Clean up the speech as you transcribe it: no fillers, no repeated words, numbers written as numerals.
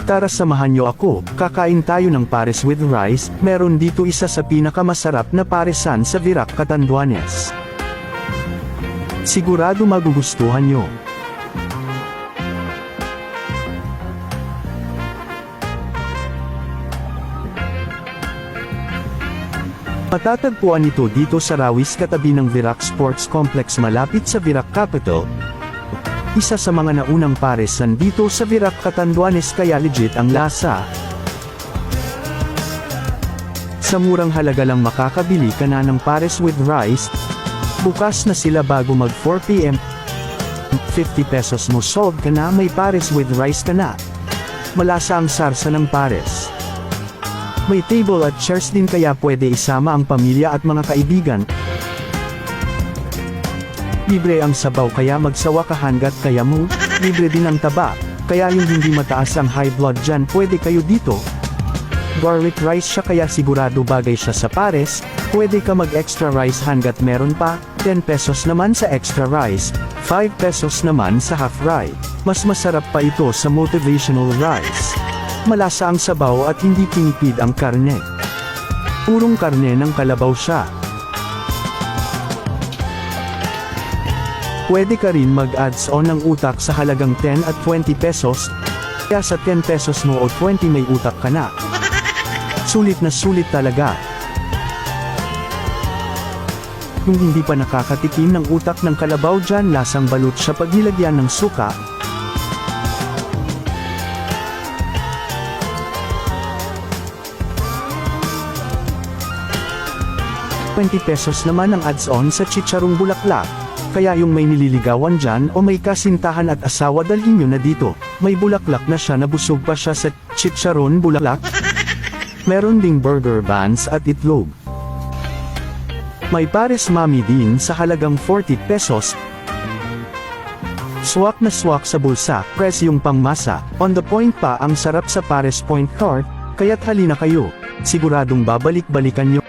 Tara samahan niyo ako, kakain tayo ng pares with rice, meron dito isa sa pinakamasarap na paresan sa Virac, Catanduanes. Sigurado magugustuhan niyo. Matatagpuan ito dito sa Rawis katabi ng Virac Sports Complex malapit sa Virac Capital. Isa sa mga naunang paresan dito sa Virac, Catanduanes kaya legit ang lasa. Sa murang halaga lang makakabili ka na ng pares with rice. Bukas na sila bago mag 4 PM. 50 pesos mo sold ka na, may pares with rice ka na. Malasa ang sarsa ng pares. May table at chairs din kaya pwede isama ang pamilya at mga kaibigan. Libre ang sabaw kaya magsawa ka hanggat kaya mo, libre din ang taba, kaya yung hindi mataas ang high blood dyan pwede kayo dito. Garlic rice siya kaya sigurado bagay siya sa pares, pwede ka mag extra rice hanggat meron pa, 10 pesos naman sa extra rice, 5 pesos naman sa half rye. Mas masarap pa ito sa motivational rice. Malasa ang sabaw at hindi pinipid ang karne. Purong karne ng kalabaw siya. Pwede ka rin mag-adds on ng utak sa halagang 10 at 20 pesos, kaya sa 10 pesos mo o 20 may utak ka na. Sulit na sulit talaga. Kung hindi pa nakakatikim ng utak ng kalabaw dyan, lasang balut siya pag nilagyan ng suka. ₱20 naman ang adds-on sa chicharong bulaklak. Kaya yung may nililigawan dyan o may kasintahan at asawa dalhin nyo na dito. May bulaklak na siya, nabusog pa siya sa chicharon bulaklak. Meron ding burger buns at itlog. May pares mami din sa halagang 40 pesos. Swak na swak sa bulsa, presyong pangmasa. On the point pa ang sarap sa pares point cart, kaya't halina kayo. Siguradong babalik-balikan nyo.